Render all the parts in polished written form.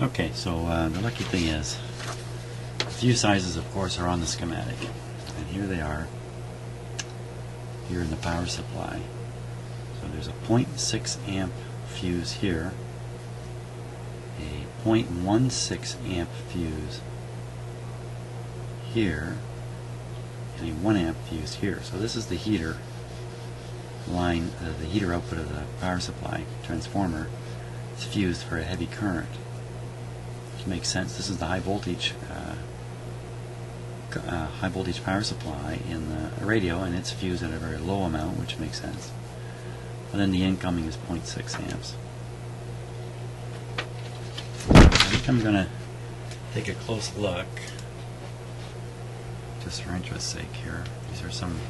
Okay, so the lucky thing is, the fuse sizes, of course, are on the schematic. And here they are, here in the power supply. So there's a 0.6 amp fuse here, a 0.16 amp fuse here, and a 1 amp fuse here. So this is the heater line, the heater output of the power supply transformer. It's fused for a heavy current, which makes sense. This is the high voltage power supply in the radio, and it's fused at a very low amount, which makes sense. And then the incoming is 0.6 amps. I think I'm going to take a close look, just for interest's sake here. These are some,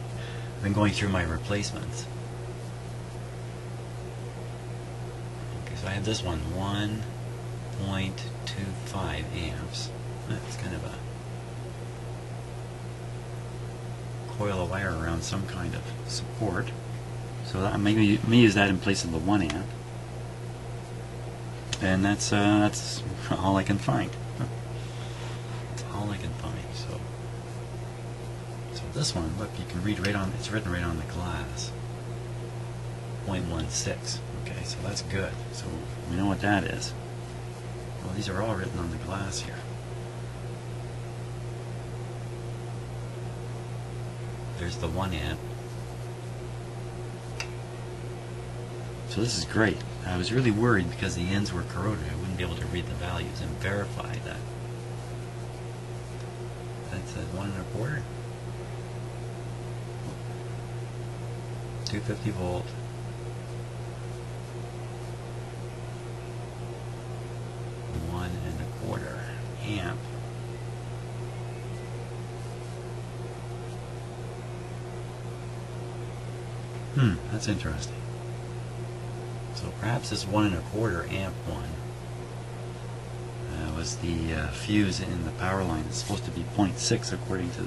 I've been going through my replacements. Okay, so I have this one, 1.25 amps. That's kind of a coil of wire around some kind of support. So that, maybe use that in place of the 1 amp. And that's all I can find. That's all I can find. So this one, look, you can read right on. It's written right on the glass. 0.16. Okay, so that's good. So we know what that is. Well, these are all written on the glass here. There's the 1 amp. So this is great. I was really worried because the ends were corroded. I wouldn't be able to read the values and verify that. That's a 1 1/4. 250 volt. One and a quarter amp. That's interesting. So perhaps this 1 1/4 amp one was the fuse in the power line. It's supposed to be 0.6 according to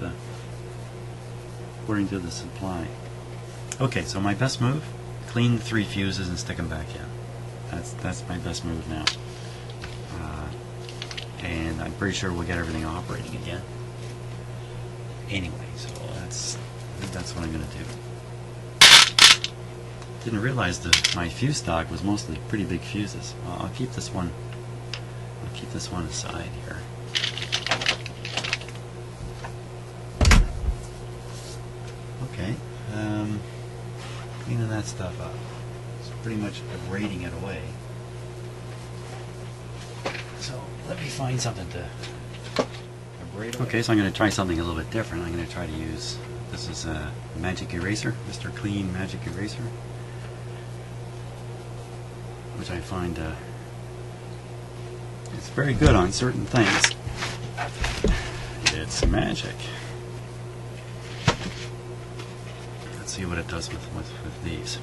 the supply. Okay, so my best move: clean the 3 fuses and stick them back in. That's my best move now. And I'm pretty sure we'll get everything operating again. Anyway, so I think that's what I'm going to do. Didn't realize that my fuse stock was mostly pretty big fuses. I'll keep this one. I'll keep this one aside here. Okay, cleaning that stuff up. It's pretty much abrading it away. So let me find something to abrade away. Okay, so I'm going to try something a little bit different. I'm going to try to use, this is a magic eraser, Mr. Clean magic eraser, which I find it's very good on certain things. It's magic. Let's see what it does with these.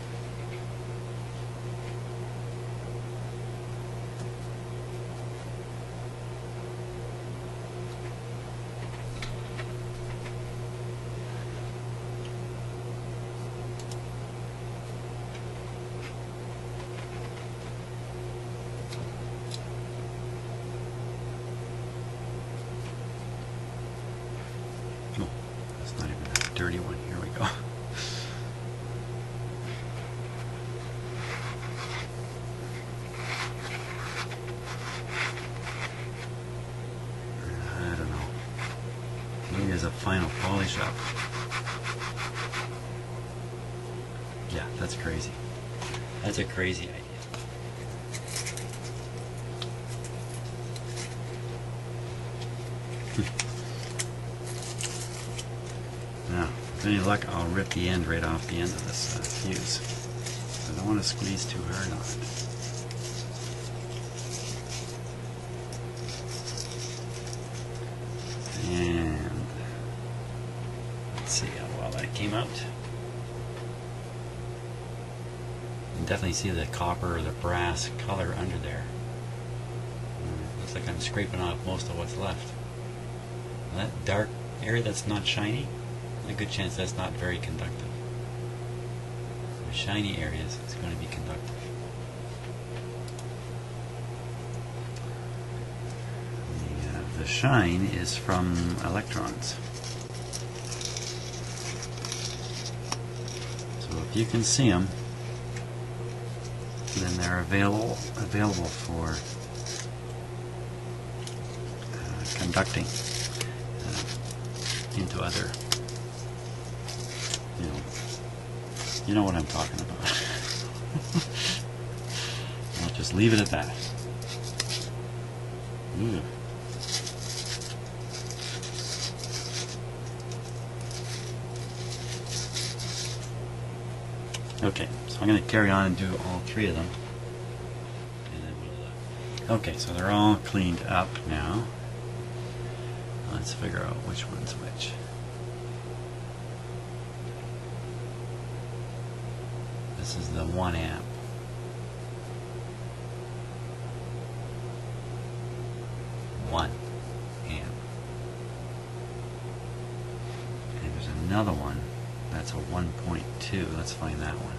Not even a dirty one. Here we go. I don't know. Maybe there's a final polish up. Yeah, that's crazy. That's a crazy idea. Now, with any luck, I'll rip the end right off the end of this fuse. I don't want to squeeze too hard on it. And let's see how well that came out. You can definitely see the copper or the brass color under there. Looks like I'm scraping off most of what's left. That dark area that's not shiny, a good chance that's not very conductive. The shiny areas, it's going to be conductive. shine is from electrons. So if you can see them, then they're available for conducting into other, you know what I'm talking about. I'll just leave it at that. Ooh. Okay, so I'm going to carry on and do all three of them. And then okay, so they're all cleaned up now. Let's figure out which one's which. This is the 1 amp. And there's another one that's a 1.2. Let's find that one.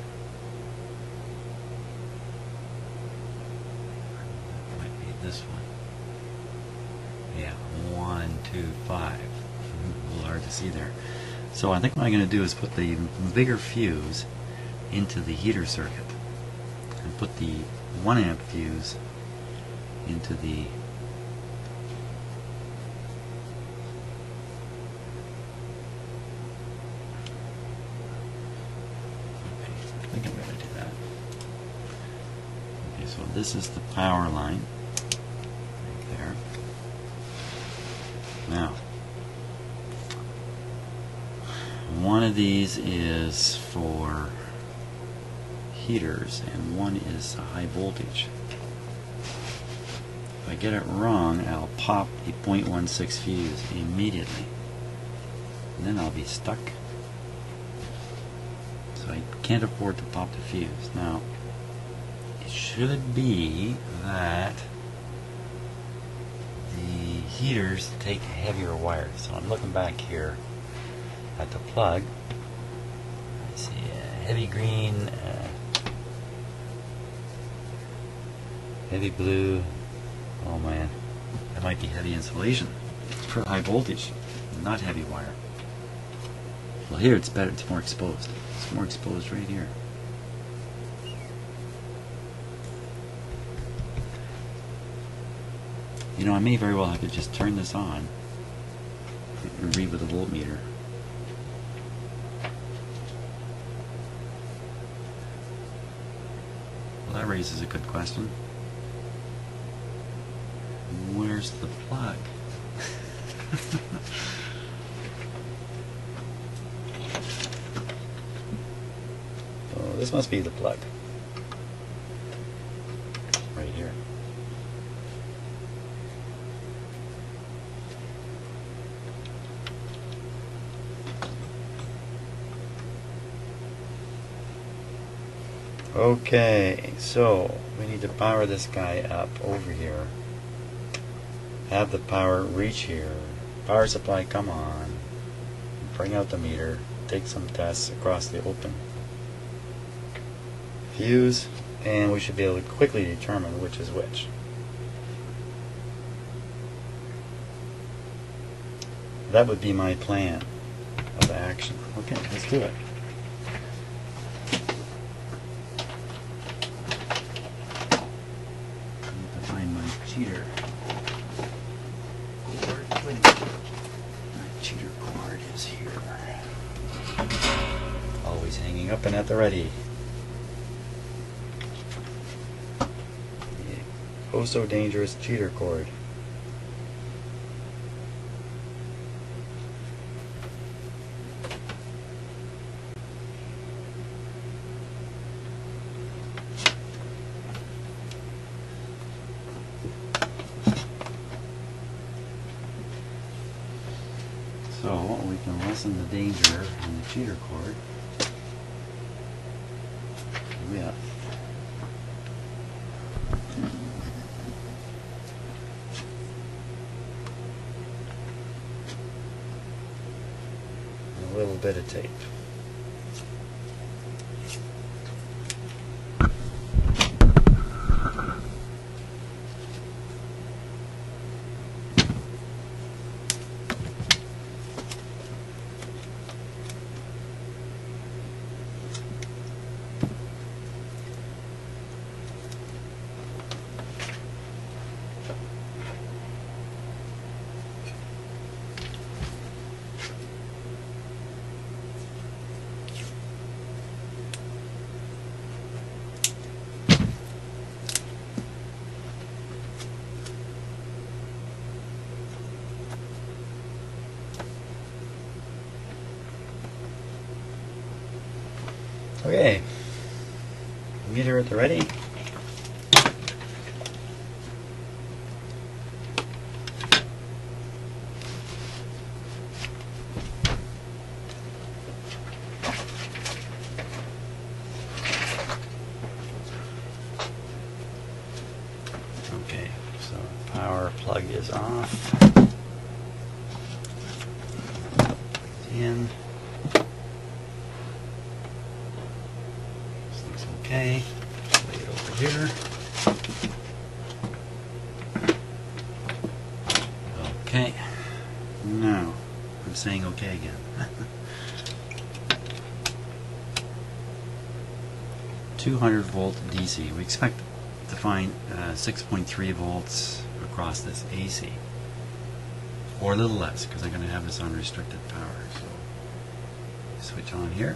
That might be this one. Yeah, 1, 2, 5. A little hard to see there. So I think what I'm going to do is put the bigger fuse into the heater circuit and put the 1 amp fuse into the so this is the power line right there. Now, one of these is for heaters and one is a high voltage. If I get it wrong, I'll pop a 0.16 fuse immediately. And then I'll be stuck. So I can't afford to pop the fuse. Now, should be that the heaters take heavier wires. So I'm looking back here at the plug. I see a heavy green, heavy blue. Oh man, that might be heavy insulation for high voltage, not heavy wire. Well, here it's better, it's more exposed. It's more exposed right here. You know, I may very well have to just turn this on and read with a voltmeter. Well, that raises a good question. Where's the plug? Oh, this must be the plug. Right here. Okay, so we need to power this guy up over here. Have the power reach here. Power supply come on. Bring out the meter. Take some tests across the open. Fuse, and we should be able to quickly determine which is which. That would be my plan of action. Okay, let's do it. Cheater cord. My cheater cord is here. Always hanging up and at the ready. The oh so dangerous cheater cord. So we can lessen the danger on the cheater cord with a little bit of tape. Okay, meter at the ready. Okay, so power plug is off. In. This looks okay. Lay it over here. Okay. Now, I'm saying okay again. 200 volt DC. We expect to find 6.3 volts across this AC. Or a little less, because I'm going to have this on restricted power. So, switch on here.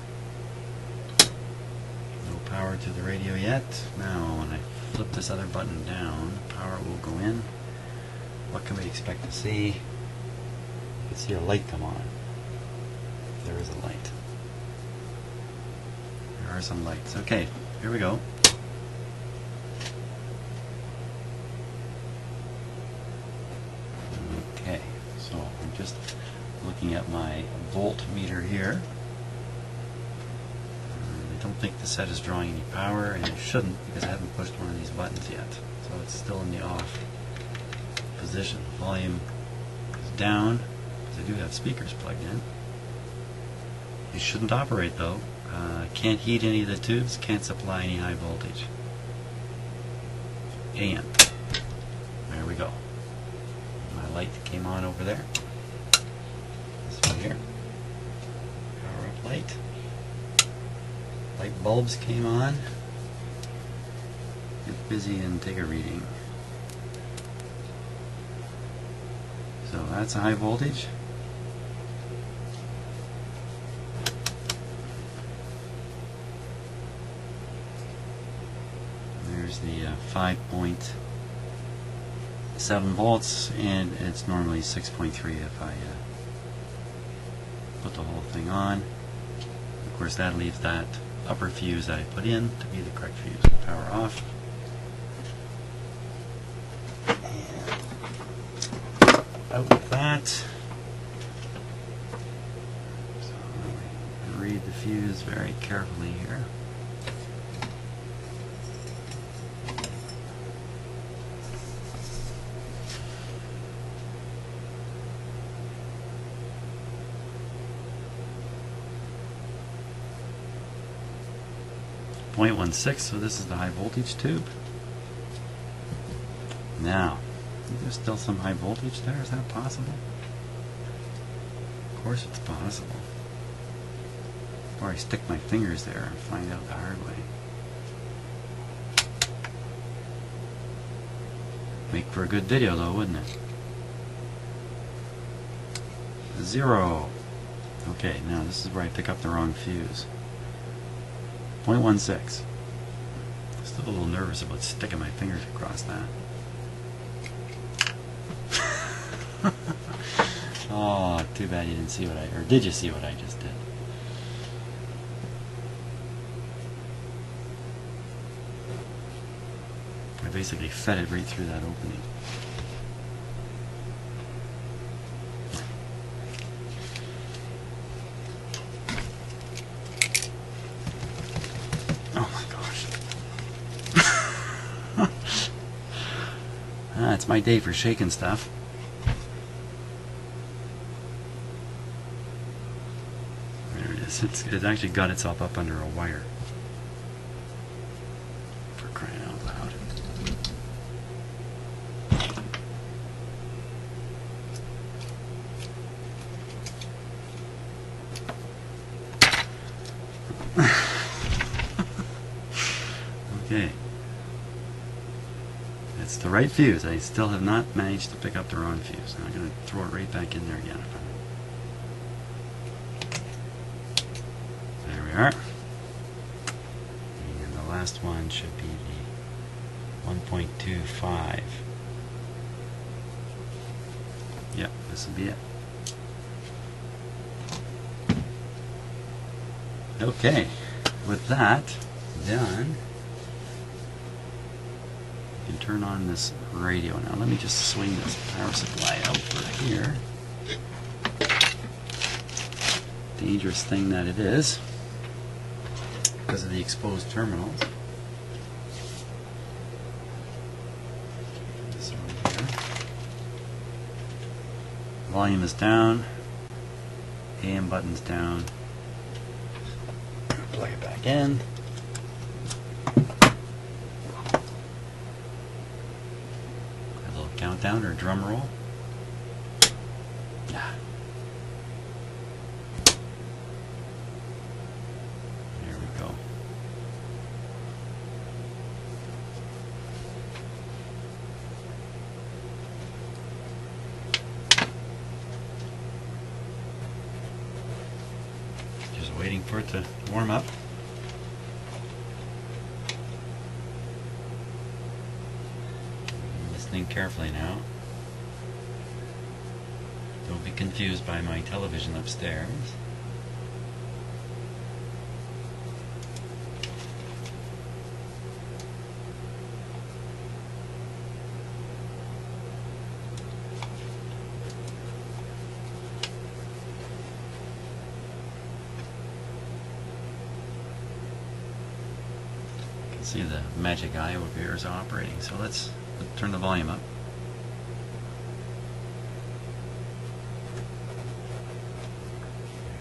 No power to the radio yet. Now, when I flip this other button down, power will go in. What can we expect to see? You can see a light come on. There is a light. There are some lights. Okay, here we go. Okay, so I'm just looking at my voltmeter here. I don't think the set is drawing any power, and it shouldn't because I haven't pushed one of these buttons yet. So it's still in the off position. Volume is down because I do have speakers plugged in. These shouldn't operate though. Can't heat any of the tubes, can't supply any high voltage. AM. There we go. My light came on over there. This one here. Power up light. Light bulbs came on. Get busy and take a reading. So that's a high voltage. There's the 5.7 volts, and it's normally 6.3 if I put the whole thing on. Of course, that leaves that upper fuse that I put in to be the correct fuse. Power off. And out with that. So I read the fuse very carefully here. .16, so this is the high voltage tube. Now, there's still some high voltage there. Is that possible? Of course it's possible. Before I stick my fingers there and find out the hard way. Make for a good video though, wouldn't it? 0. Okay, now this is where I pick up the wrong fuse. 0.16. Still a little nervous about sticking my fingers across that. Oh, too bad you didn't see what or did you see what I just did? I basically fed it right through that opening. It's my day for shaking stuff. There it is. It actually got itself up under a wire. For crying out loud. Okay. It's the right fuse. I still have not managed to pick up the wrong fuse. I'm going to throw it right back in there again. There we are. And the last one should be the 1.25. Yep, this will be it. with that done, you can turn on this radio. Now let me just swing this power supply out for here. Dangerous thing that it is because of the exposed terminals. This one here. Volume is down. AM button's down. Plug it back in. A little countdown or drum roll. Yeah. There we go. Just waiting for it to warm up. Listening carefully now. Don't be confused by my television upstairs. See the magic eye over here is operating, so let's turn the volume up.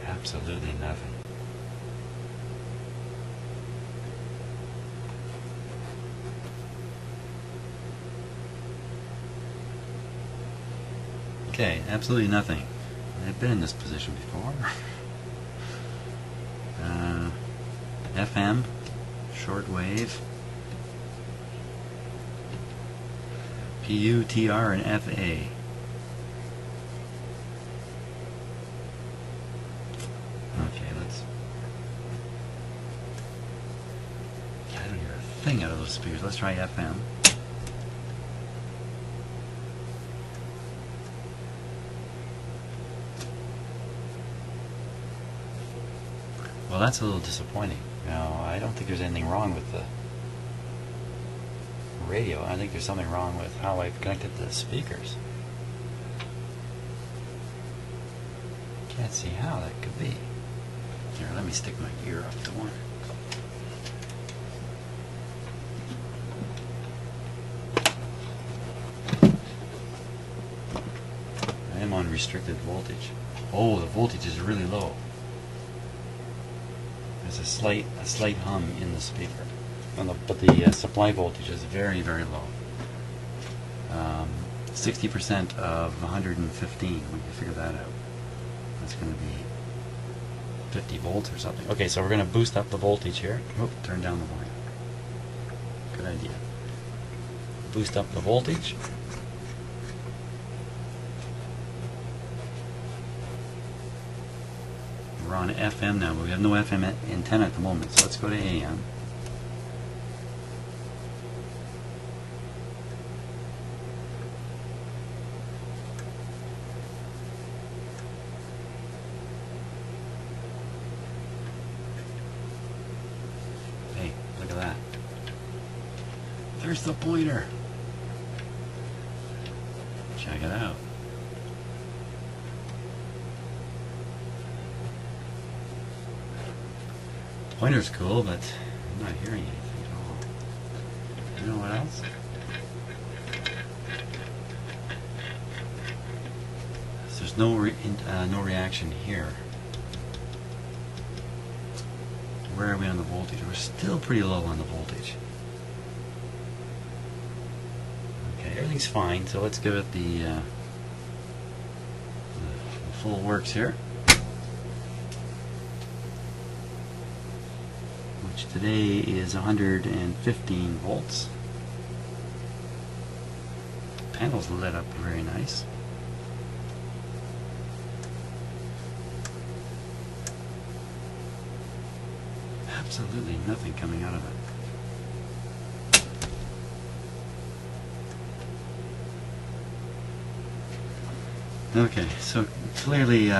Absolutely nothing. Okay, absolutely nothing. I've been in this position before. FM, shortwave, PU, TR, and FA. Okay, let's. Yeah, I don't hear a thing out of those speakers. Let's try FM. Well, that's a little disappointing. Now, I don't think there's anything wrong with the radio. I think there's something wrong with how I've connected the speakers. Can't see how that could be. Here, let me stick my ear up to one. I am on restricted voltage. Oh, the voltage is really low. There's a slight hum in the speaker, but the supply voltage is very, very low. 60% of 115. We can figure that out. That's going to be 50 volts or something. Okay, so we're going to boost up the voltage here. Oh, turn down the volume. Good idea. Boost up the voltage. We're on FM now, but we have no FM antenna at the moment, so let's go to AM. Hey, look at that. There's the pointer. Check it out. Pointer's cool, but I'm not hearing anything at all. You know what else? So there's no reaction here. Where are we on the voltage? We're still pretty low on the voltage. Okay, everything's fine, so let's give it the full works here. Which today is 115 volts. The panel's lit up very nice. Absolutely nothing coming out of it. Okay, so clearly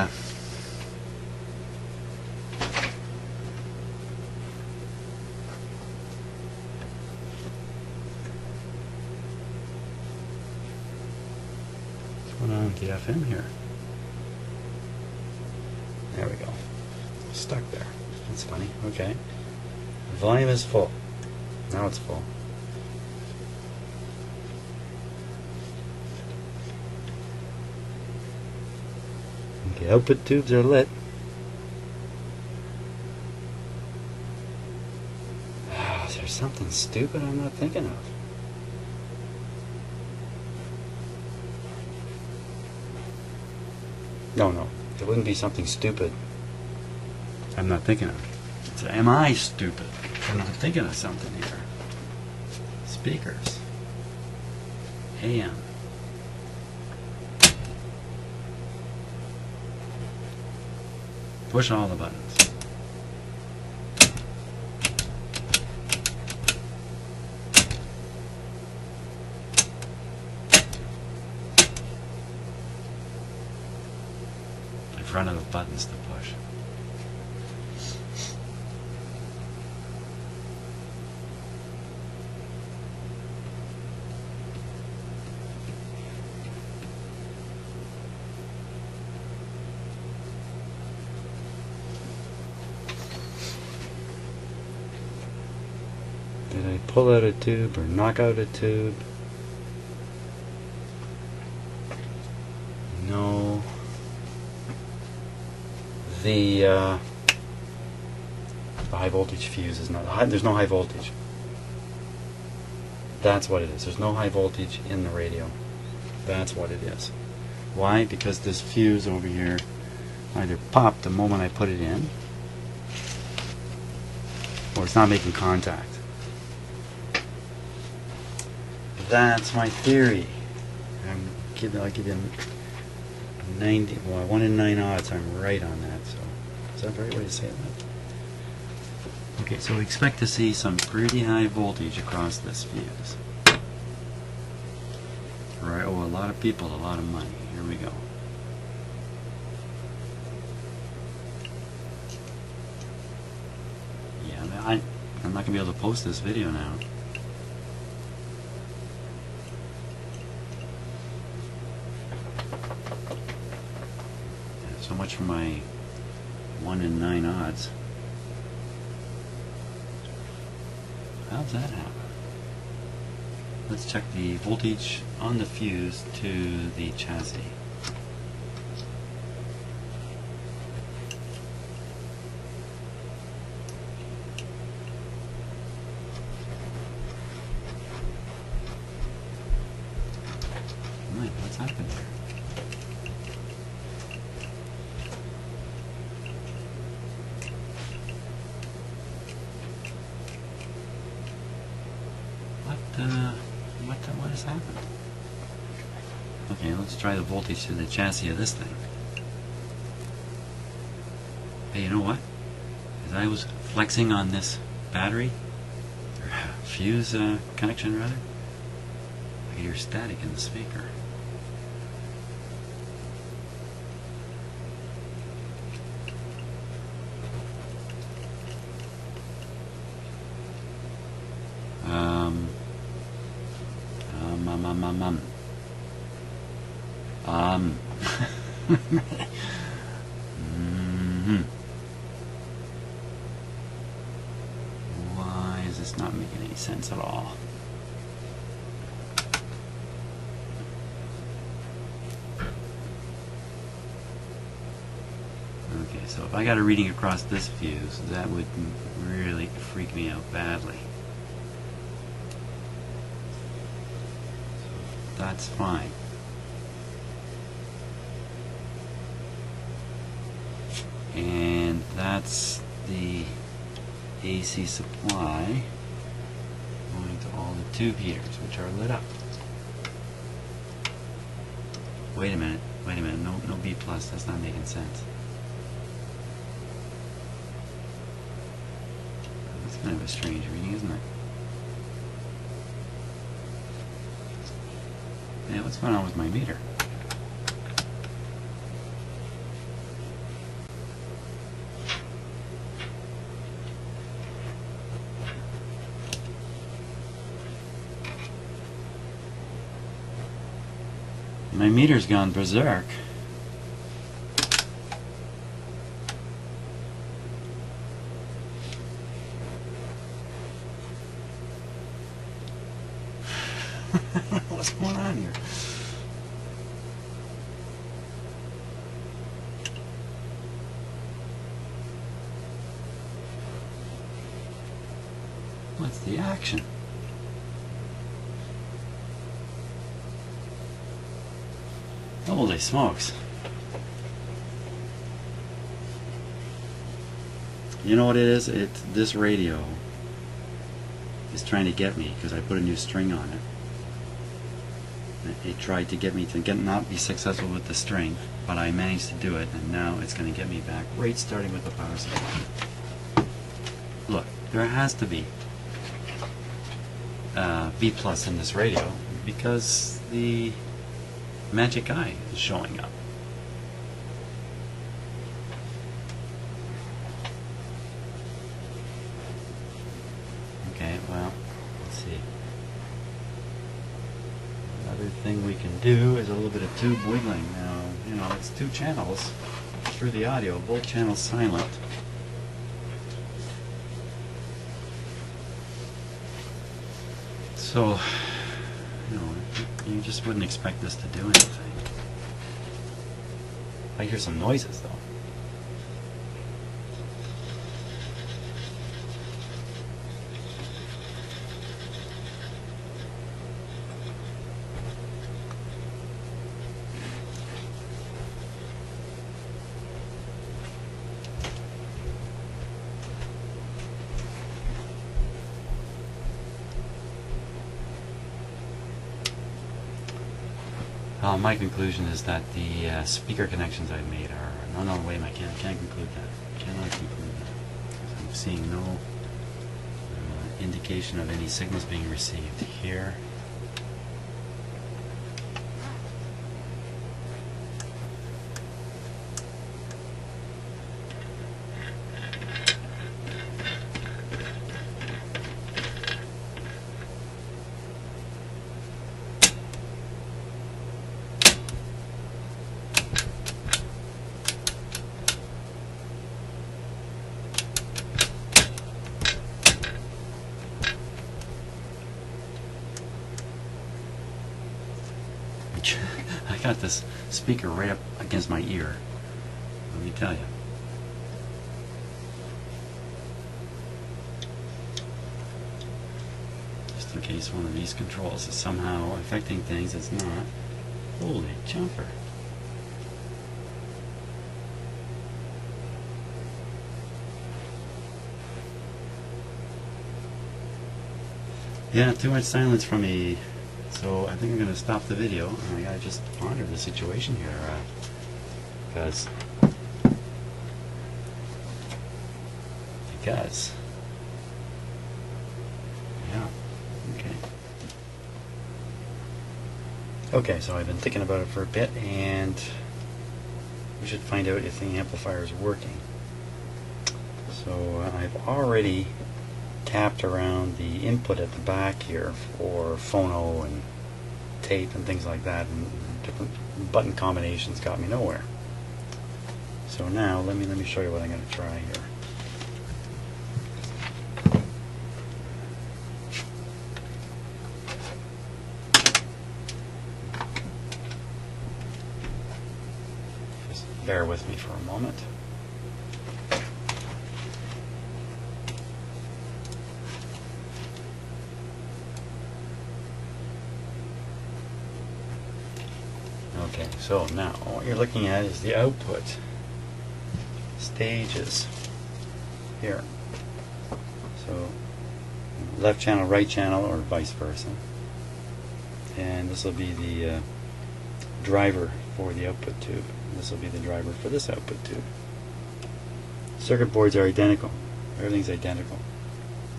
going on with the FM here? There we go. Stuck there. That's funny. Okay. Volume is full. Now it's full. Okay, output tubes are lit. Is there something stupid I'm not thinking of? No. It wouldn't be something stupid I'm not thinking of. So am I stupid? I'm not thinking of something here. Speakers. AM. Push all the buttons. In front of the buttons to push. Did I pull out a tube or knock out a tube? No. The high voltage fuse is not high. There's no high voltage. That's what it is. There's no high voltage in the radio. That's what it is. Why? Because this fuse over here either popped the moment I put it in, or it's not making contact. That's my theory. I'll give you 1 in 9 odds I'm right on that. So is that the right way to say that? Okay, so we expect to see some pretty high voltage across this fuse. Or I owe a lot of people a lot of money. Here we go. Yeah, I'm not going to be able to post this video now. So much for my 1 in 9 odds. How's that happen? Let's check the voltage on the fuse to the chassis. Right, what's happened there? What has happened? Okay, let's try the voltage to the chassis of this thing. Hey, you know what? As I was flexing on this battery, or fuse connection rather, I could hear static in the speaker. Why is this not making any sense at all? Okay, so if I got a reading across this fuse, that would really freak me out badly. That's fine. And that's the AC supply going to all the tube heaters, which are lit up. Wait a minute, no B+, that's not making sense. That's kind of a strange reading, isn't it? Yeah, what's going on with my meter? My meter's gone berserk. What's going on here? What's the action? Holy smokes. You know what it is? This radio is trying to get me because I put a new string on it. It tried to get me to not be successful with the string, but I managed to do it, and now it's going to get me back right starting with the power supply. Look, there has to be B plus in this radio because the magic eye is showing up. Okay, well, let's see. Another thing we can do is a little bit of tube wiggling. Now, you know, it's 2 channels through the audio, both channels silent. So, you know, you just wouldn't expect this to do anything. I hear some noises though. My conclusion is that the speaker connections I've made are no way. I can't conclude that. Cannot conclude that. I'm seeing no indication of any signals being received here. I got this speaker right up against my ear, let me tell you. Just in case one of these controls is somehow affecting things, it's not. Holy jumper. Yeah, too much silence from me. So I think I'm going to stop the video. I got to just ponder the situation here, because yeah, okay, so I've been thinking about it for a bit, and we should find out if the amplifier is working. So I've already tapped around the input at the back here for phono and tape and things like that, and different button combinations got me nowhere. So now let me show you what I'm going to try here. Just bear with me for a moment. Okay, so now what you're looking at is the output stages here. So left channel, right channel, or vice versa. And this will be the driver for the output tube. This will be the driver for this output tube. Circuit boards are identical. Everything's identical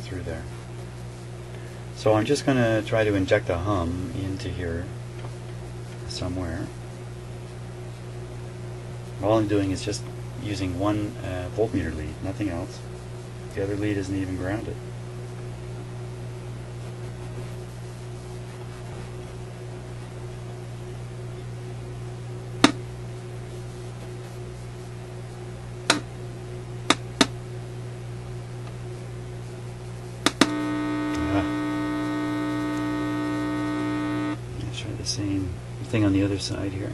through there. So I'm just going to try to inject a hum into here somewhere. All I'm doing is just using one voltmeter lead, nothing else. The other lead isn't even grounded. the same thing on the other side here.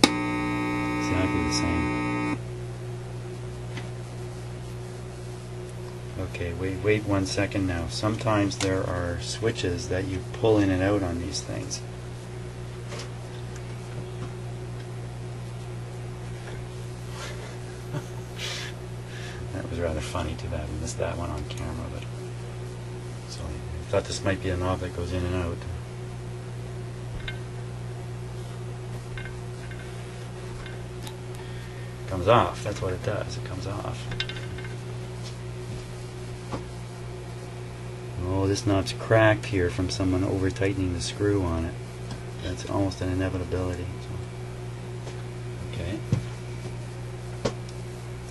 Exactly the same. Okay, wait 1 second now. Sometimes there are switches that you pull in and out on these things. That was rather funny. Too bad we missed that one on camera, but so I thought this might be a knob that goes in and out. Comes off. That's what it does. It comes off. Oh, this knob's cracked here from someone over tightening the screw on it. That's almost an inevitability. Okay.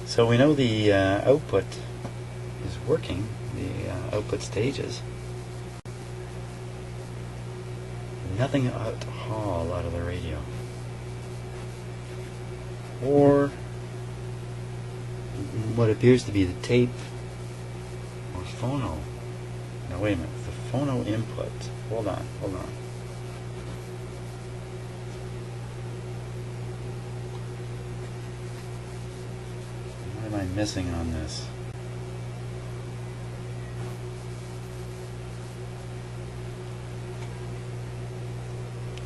So we know the output is working. The output stages. Nothing at all out of the radio. Or what appears to be the tape or phono. Now wait a minute, the phono input. Hold on. What am I missing on this?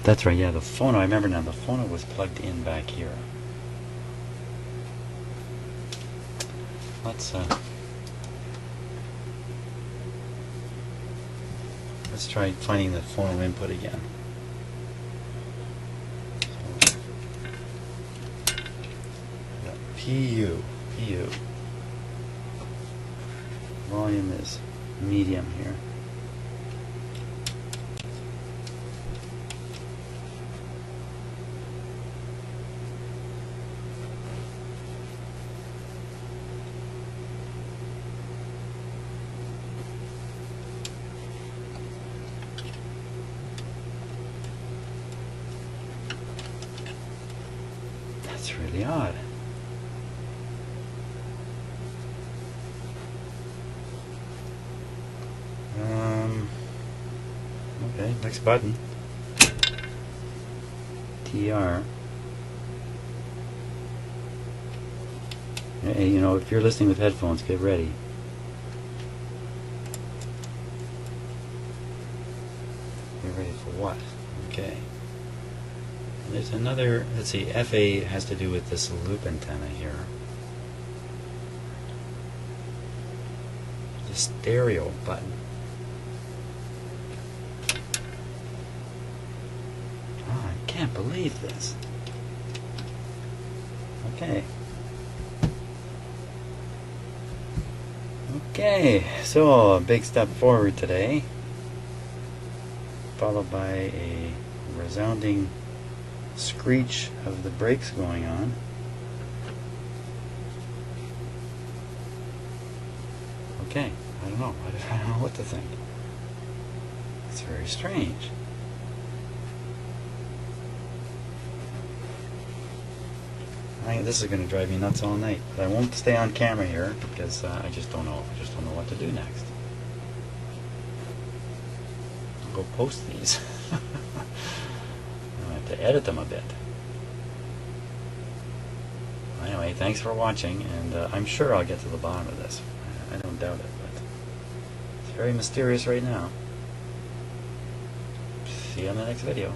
That's right, yeah, the phono, I remember now, the phono was plugged in back here. Let's try finding the phono input again. PU. Volume is medium here. That's really odd. Okay, next button. TR. Hey, you know, if you're listening with headphones, get ready. Get ready for what? Okay. There's another, let's see, FA has to do with this loop antenna here. The stereo button. Oh, I can't believe this. Okay. Okay, so a big step forward today, followed by a resounding screech of the brakes going on. Okay, I don't know. I don't know what to think. It's very strange. I think this is going to drive me nuts all night. But I won't stay on camera here because I just don't know. I just don't know what to do next. I'll go post these. I have to edit them a bit. Anyway, thanks for watching, and I'm sure I'll get to the bottom of this. I don't doubt it, but it's very mysterious right now. See you on the next video.